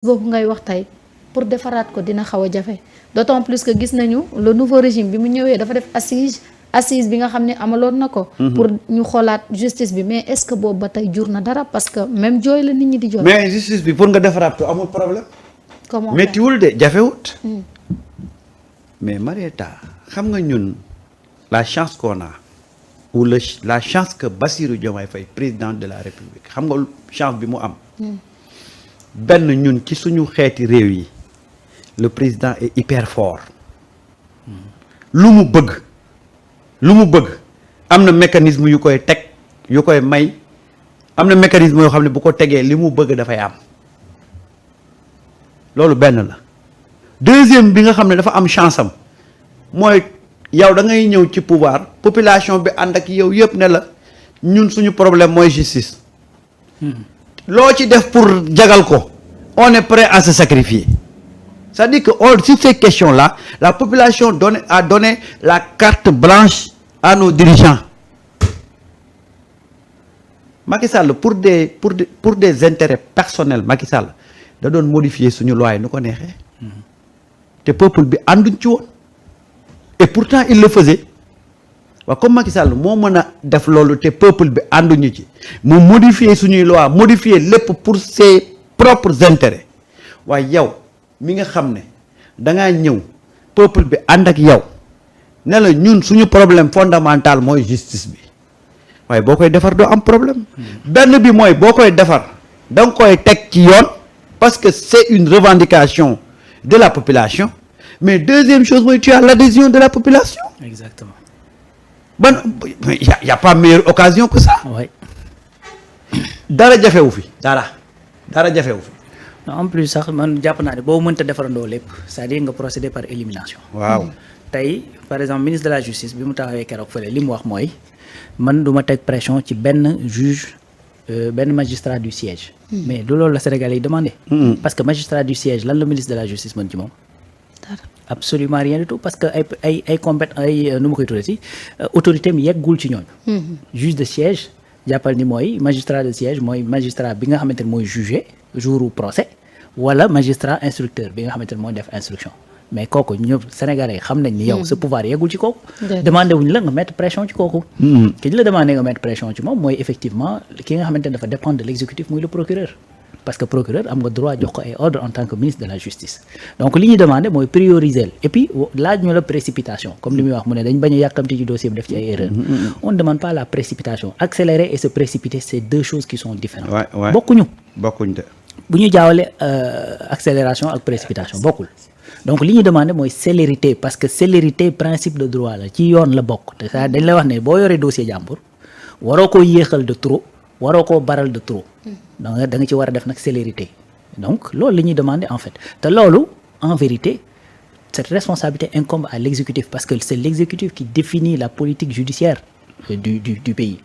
boobu ngay wax tey pour defaraat ko dina xaw a jafe d'autant plus que gis nañu le nouveau régime bi mu ñëwee dafa def assise bi nga xam ne amaloon na ko. pour ñu xoolaat justice bi mais est-ce que boobu ba tey jur na dara parce que même jooy la nit ñi di jooy. mais justice bi pour nga defaraat ko amul problème. comment méttiwul de jafewut. mais Marieta xam nga ñun la chance qu'on a ou la chance que Bassirou Diomaye Faye président de la République xam nga chance bi mu am. benn ñun ci suñu xeeti réew yi le président est hyper fort. lu mu bëgg am na mécanisme yu koy teg yu koy may am na mécanisme yoo xam ne bu ko tegee li mu bëgg dafay am loolu benn la. deuxième bi nga xam ne dafa am chance am mooy yow da ngay ñëw ci pouvoir population bi ànd ak yow yëpp ne la ñun suñu problème mooy justice. loo ci def pour jagal ko on est prêt à se sacrifier c'est-à-dire que sur ces questions-là la population a donné la carte blanche à nos dirigeants. Macky Sall pour des intérêts personnels Macky Sall da doon modifier suñu loi yi nu ko neexee. te peuple bi ànduñ ci woon et pourtant il le faisait waaw comme Macky Sall moo mën a def loolu te peuple bi ànduñu ci mu modifier suñuy loi modifier lépp pour ses propres intérêts waaye yow mi nga xam ne dangaa ñëw peuple bi ànd ak yow ne la ñun suñu problème fondamental mooy justice bi waaye boo koy defar doo am problème. benn bi mooy boo koy defar da nga koy teg ci yoon parce que c'est une revendication de la population mais deuxième chose mooy tu as l'adhésion de la population. Exactement. Y a pas meilleure occasion que ça. Oui. dara jafewu fi dara jafewu fi. en plus sax man jàpp naa ne boo mënta defarandoo lépp c'est-à-dire nga procéder par élimination. waaw tey par exemple ministre de la justice bi mu taxawee keroog fële li mu wax mooy man du ma teg pression ci benn juge benn magistrat du siège. mais du loolu la Sénégalais yi demandé. parce que magistrat du siège lan la ministre de la justice mën ci moom. absolument rien du tout parce que ay compétence nu ma koy tuddee autorité mi yeggul ci ñooñu. juge de siège jàppal ni mooy magistrat de siège mooy magistrat bi nga xamante ne mooy juger jour u procès wala magistrat instructeur bi nga xamante ne mooy def instruction mais kooku ñëpp Sénégalais yi xam nañ ni yow sa pouvoir yeggul ci kooku. demandé wuñ la nga mettre pression ci kooku. ki la demandé nga mettre pression ci moom mooy effectivement ki nga xamante ne dafa dépendre de l'exécutif muy le procureur. parce que procureur am nga droit jox ko ay ordre en tant que ministre de la justice donc li ñu demandé mooy prioriser et puis laaj ñu la précipitation comme li muy wax mu ne dañ bañ a yàkkamti ci dossier bi def ci ay erreurs. on ne demande pas la précipitation accélérer et se précipiter c'est deux choses qui sont différentes. bokkuñu de bu ñu jaawale accélération ak précipitation bokkul donc li ñu demandé mooy célérité parce que célérité principe de droit la ci yoon la bokk te ça dañ la wax ne boo yoree dossier jàmbur waroo ko yéexal de trop waroo koo baral de trop. donc da nga ci war a def nag célérité donc loolu la ñuy demander en fait te loolu en vérité cette responsabilité incombe à l'exécutif parce que c'est l'exécutif qui définit la politique judiciaire du pays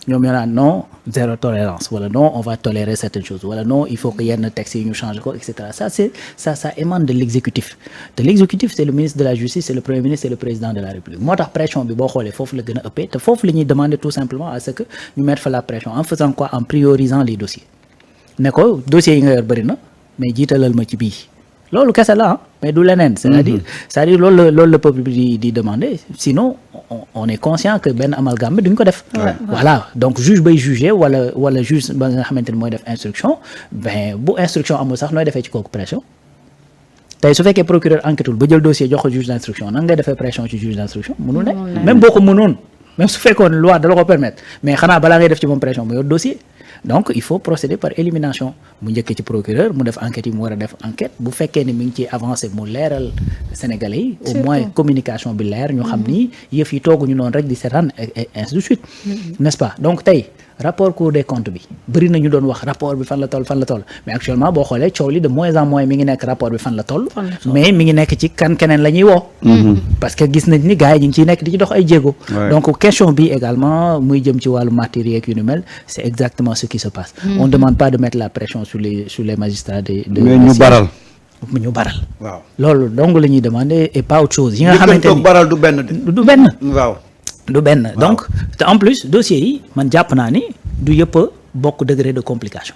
ñoom ñoo naan non zéro tolérance wala non on va tolérer certaines choses wala non il faut que yenn textes yi ñu change ko et cetera ça émane de l'exécutif c'est le ministre de la justice c'est le premier ministre c'est le président de la république moo tax pression bi boo xoolee foofu la gën a ëppee te foofu la ñuy demander tout simplement à ce que ñu mettre fa la pression en faisant quoi en priorisant les dossiers ne ko dossiers yi nga yor bëri na mais jiitalal ma ci bii loolu kese la mais du leneen c'est-à-dire loolu le peuple bi di demander sinon on est conscient que benn amalgame bi duñ ko def voilà donc juge bay juger wala juge ba nga xamante ne mooy def instruction ben bu instruction amul sax nooy defee ci kooku pression tey su fekkee procureur enquêtul ba jël dossier jox ko juge d'instruction nan ngay defee pression ci juge d'instruction mënul ne même boo ko mënoon même su fekkoon loi da la ko permettre mais xanaa balaa ngay def ci moom pression mu yor dossier donc il faut procéder par élimination mu njëkkee ci procureur mu def enquête yi mu war a def enquête bu fekkee ne mi ngi ciy avancé mu leeral Sénégalais yi au moins communication bi leer ñu xam ni yëf yi tooguñu noonu rek di seetaan et ainsi de suite n'est-ce pas donc tey rapport Cour des comptes bi bëri na ñu doon wax rapport bi fan la toll mais actuellement boo xoolee coow li de moins en moins mi ngi nekk rapport bi fan la toll mais mi ngi nekk ci keneen la ñuy woo parce que gis nañ ni gars yi ñu ngi ciy nekk di ci dox ay jéego donc question bi également muy jëm ci wàllu matière yeeg yu ni mel c'est exactement ce qui se passe on demande pas de mettre la pression sur les magistrats de mais ñu baral waaw loolu donc la ñuy demander et pas autre chose yi nga xamante ni baral du benn waaw du benn donc te en plus dossiers yi man jàpp naa ni du yëpp bokk degré de complication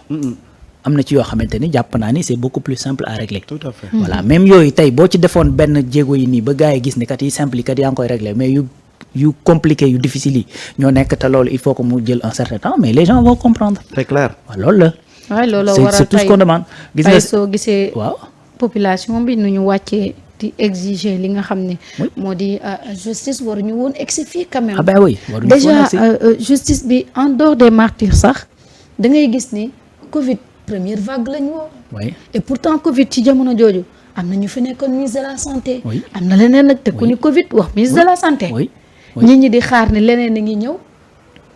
am na ci yoo xamante ni jàpp naa ni c'est beaucoup plus simple à régler. tout à fait. voilà même yooyu tey boo ci defoon benn jéego yi nii ba gars yi gis ne kat yi simple yi kat yaa ngi koy régler mais yu compliqué yu difficile yi ñoo nekk te loolu il faut que mu jël un certain temps mais les gens vont comprendre. c'est clair. waaw loolu la. waaye loolu c'est waral c'est tout ce qu'on demande. gis nga soo gisee waaw. population bi nu ñu wàccee di exiger li nga xam ne moo di justice waruñu woon egsi fii quand même. ah ben oui waruñu déjà justice bi en dehors des martyrs sax da ngay gis ni Covid première vague lañ woo. oui et pourtant Covid ci jamono jooju am na ñu fi nekkoon ministre de la santé. oui am na leneen nag te ku ni Covid wax ministre de la santé. oui nit ñi di xaar ni leneen a ngi ñëw.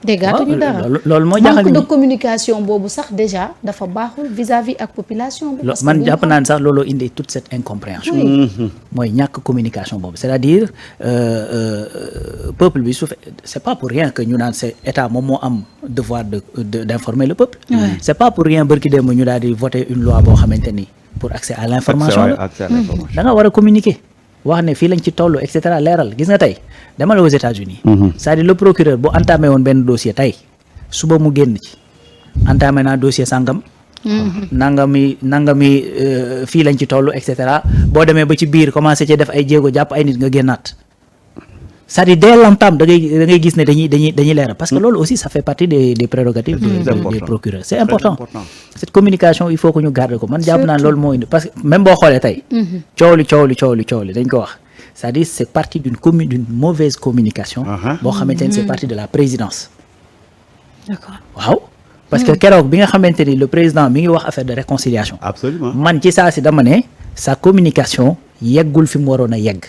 déggaatuñu dara loolu moo jaaxal manque de communication boobu sax déjà dafa baaxul vis-à-vis ak population bi. parce que man jàpp naa ne sax looloo indi toute cette incompréhension. mooy ñàkk communication boobu c'est-à-dire peuple bi su fe c'est pas pour rien que ñu naan c'est état moom moo am devoir d'informer le peuple. c'est pas pour rien bërki démb ñu daal di voter une loi boo xamante ni pour accès à l'information la da nga war a communiquer wax ne fii lañ ci toll et cetera leeral gis nga tey demal aux États-Unis c'est-à-dire le procureur bu entamé woon benn dossier tey suba mu génn ci entamé naa dossier sàngam nangami fii lañ ci toll et cetera boo demee ba ci biir commencé ci def ay jéego jàpp ay nit nga génnaat c'est-à-dire dès l'entame da ngay gis ne dañuy leeral parce que loolu aussi ça fait partie des prérogatives des procureurs c'est important cette communication il faut que ñu garder ko man jàpp naa loolu moo indi parce que même boo xoolee tey coow li dañ ko wax c'est-à-dire c'est parti d'une mauvaise communication boo xamante ni c'est parti de la présidence d'accord waaw parce que keroog bi nga xamante ni le président mi ngi wax affaire de réconciliation absolument man ci saa si dama ne sa communication yeggul fi mu waroon a yegg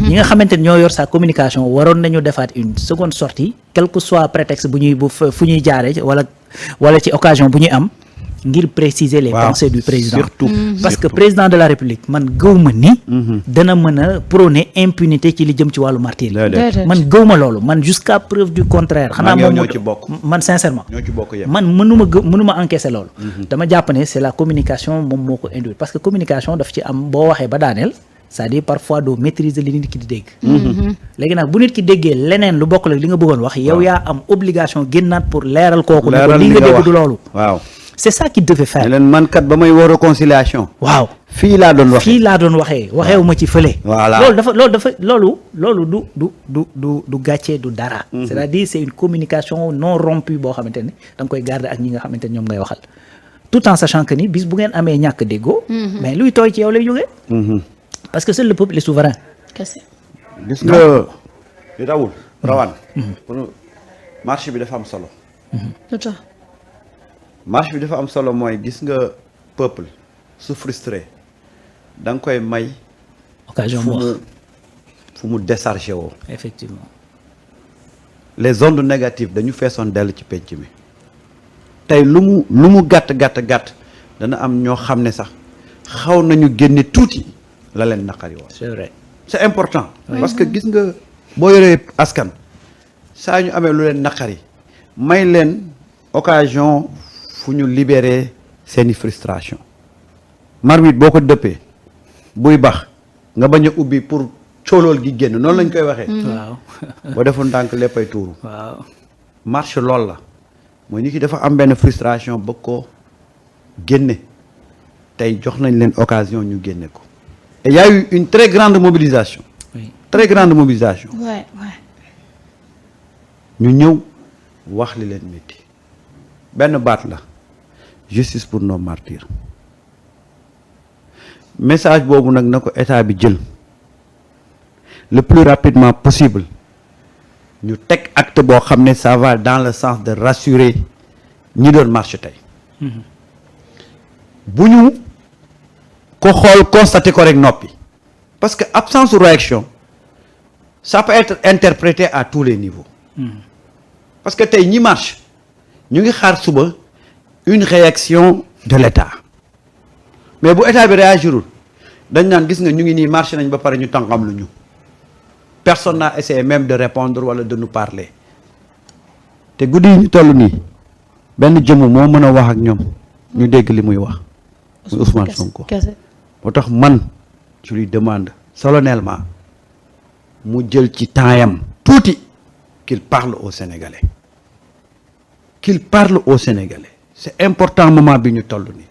ñi nga xamante ni ñoo yor sa communication waroon nañu defaat une seconde sortie quel que soit prétexte fu ñuy jaaree wala ci occasion bu ñuy am ngir préciser les pensées du président parce que président de la République man gëwma ni dana mën a prôner impunité ci li jëm ci wàllu martyr man gëwma loolu man jusqu'à preuve du contraire xanaa moom ñoo ci bokk man sincèrement ñoo ci bokk yépp man mënuma encaisser loolu dama jàpp ne c'est la communication moom moo ko induire parce que communication daf ci am boo waxee ba daaneel c'est-à-dire parfois doo maîtriser li nit ki di dégg léegi nag bu nit ki déggee leneen lu bokk la li nga bëggoon wax yow yaa am obligation génnaat pour leeral kooku ne ko li nga dégg du loolu waaw c'est ça qu'il devait faire. leen man kat ba may woo réconciliation. waaw fii laa doon waxee waxeewu ma ci fële. voilà loolu du gàcce du dara. c'est-à-dire c'est une communication non rompue boo xamante ne da nga koy garder ak ñi nga xamante ne ñoom ngay waxal tout en sachant que ni bis bu ngeen amee ñàkk déggoo. mais luy tooy ci yow lay jógee. parce que seul le peuple est souverain. kese. gis nga li rawul rawaan. marché bi dafa am solo. marche bi dafa am solo mooy gis nga peuple su frustré da nga koy may occasion fu mu déchargé woo effectivement les ondes négatives dañu feesoon dell ci penc mi tey lu mu gàtt dana am ñoo xam ne sax xaw nañu génne tuuti la leen naqari woon c'est vrai c'est important parce que gis nga boo yoree askan saa ñu amee lu leen naqari may leen occasion fu ñu libérer seeni frustration marmite boo ko dëppee buy bax nga bañ a ubbi pour coolool gi génn noonu lañ koy waxee waaw boo defoon ndànk léppay tuuru waaw marche lool la mooy nit ki dafa am benn frustration ba ko génne tey jox nañ leen occasion ñu génne ko et y a eu une très grande mobilisation très grande mobilisation ñu ñëw wax li leen métti benn baat la justice pour nos martyrs message boobu nag na ko état bi jël le plus rapidement possible ñu teg acte boo xam ne ça va dans le sens de rassurer ñi doon marché tey bu ñu ko xool constaté ko rek noppi parce que absence de réaction ça peut être interprété à tous les niveaux parce que tey ñi marche ñu ngi xaar suba une réaction de l'État mais bu état bi réagirul dañ naan gis nga ñu ngi nii marché nañ ba pare ñu tànqam lu ñu personne n'a essayé même de répondre wala de nous parler te guddi yi ñu toll nii benn jëmm moo mën a wax ak ñoom ñu dégg li muy wax muy Ousmane Sonko moo tax man je lui demande solennellement mu jël ci temps-yam tuuti qu'il parle aux Sénégalais c'est important moment bi ñu toll nii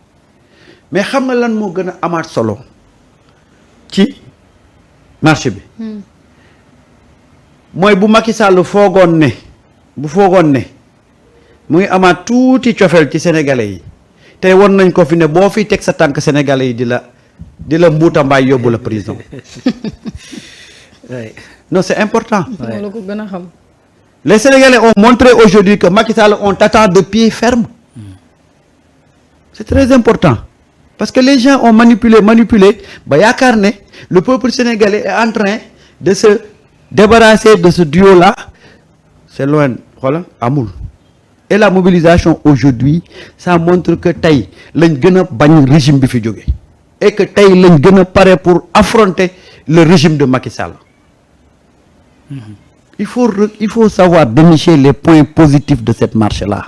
mais xam nga lan moo gën a amaat solo ci marché bi mooy bu Macky Sall foogoon ne mu ngi amaat tuuti cofeel ci sénégalais yi tey won nañ ko fi ne boo fi teg sa tànk sénégalais yi di la mbuuta mbaay yóbbu la prison non c'est important la ko gën a xam. les sénégalais ont montré aujourd'hui que Macky Sall on t'attend de pied ferme c'est très important parce que les gens ont manipulé ba yaakaar ne le peuple sénégalais est en train de se débarrasser de ce duo là c'est loin xoolal amul et la mobilisation aujourd'hui ça montre que tey lañ gën a bañ régime bi fi jóge et que tey lañ gën a pare pour affronter le régime de Macky Sall il faut savoir dénicher les points positifs de cette marche là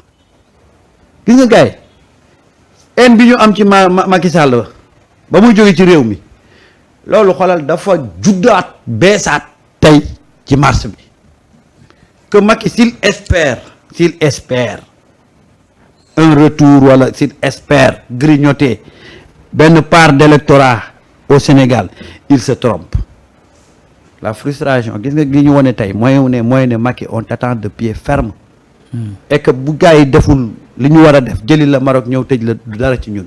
gis nga gars yi haine bi ñu am ci Macky Sall ba muy jóge ci réew mi loolu xoolal dafa juddaat beesaat tey ci marche bi que Macky s'il espère un retour wala s'il espère grignoter benn part d'électorat au Sénégal il se trompe la frustration gis nga gi ñu wone tey mooy ne Macky on t'attend de pied ferme et que bu gars yi deful li ñu war a def jëli la Maroc ñëw tëj la du dara ci ñun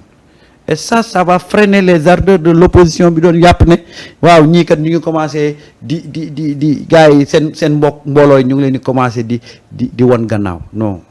et ça va freiner les ardeurs de l'opposition bi doon yàpp ne waaw ñii kat ñu ngi commencé di gars yi seen mbooloo yi ñu ngi leen di commencé di won gannaaw non